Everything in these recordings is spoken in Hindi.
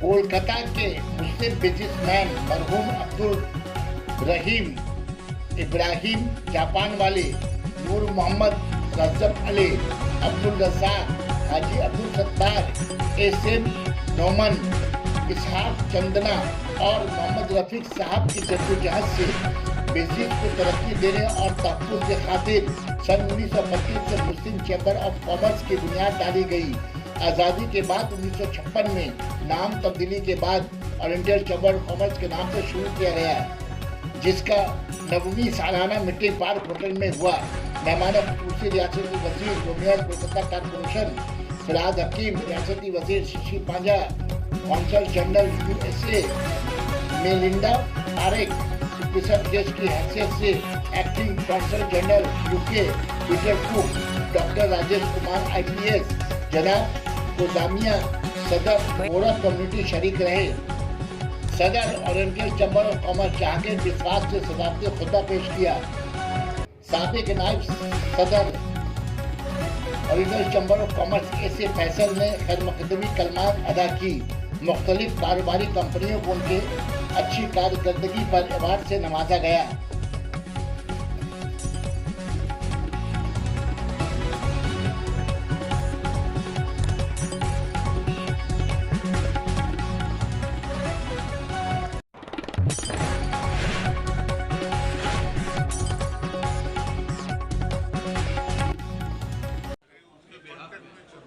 कोलकाता के मुस्लिम बिजनेसमैन मरहूम अब्दुल रहीम इब्राहिम, जापान वाले नूर मोहम्मद रजब अली, अब्दुल रज़ाक, हाजी अब्दुल सत्तार, एसएम नोमन, इसहाक चंदना और मोहम्मद रफीक साहब की जद्दोजहद से बिजनेस को तरक्की देने और तहफ़्फ़ुज़ के खातिर सन 1925 से मुस्लिम चेम्बर ऑफ कॉमर्स की बुनियाद डाली गई। आज़ादी के बाद 1956 में नाम तब्दीली के बाद ओरिएंटल चैम्बर ऑफ कॉमर्स के नाम से शुरू किया गया, जिसका 9वीं सालाना मीटिंग पार्क होटल में हुआ। मेहमान खसूसी रियासती वजीर मेयर कोलकाता कॉर्पोरेशन फिराद हकीम, रियासती वजीर Shashi Panja, consul general USA Melinda Tariq, special guest की हैसियत से acting consul general UK Peter cook, doctor Rajesh Kumar IPS, जनाब गोदामिया सदर मोरा कम्युनिटी शरीक रहे। सदर oriental chamber of commerce Jahangir विश्वास से सदाकती खुतबा पेश किया। साबिक नायब सदर oriental chamber of commerce AC Faisal ने खैरमकदमी कलमात अदा की। मुख्तलिफ कारोबारी कंपनियों को उनके अच्छी कारकर्दगी पर अवार्ड से नवाजा गया।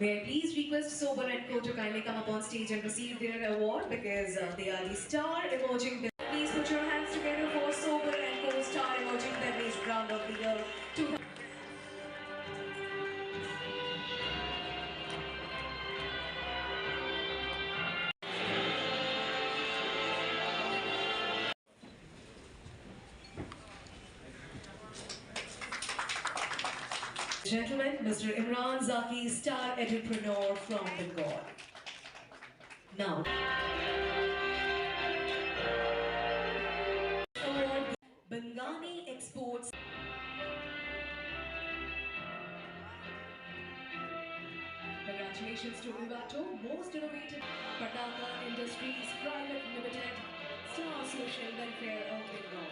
May I please request Sober & Co to kindly come up on stage and receive their award because they are the Star Emerging Beverage. Please put your hands together for Sober & Co Star Emerging Beverage Brand of the Year. Gentlemen, Mr. Imran Zaki, Star Entrepreneur from Bengal. Now, award Bangani Exports. Congratulations to Ugato, Most Innovative Pataka Industries Private Limited, Star Social Welfare of Bengal.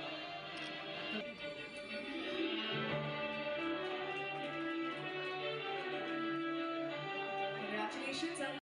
Congratulations.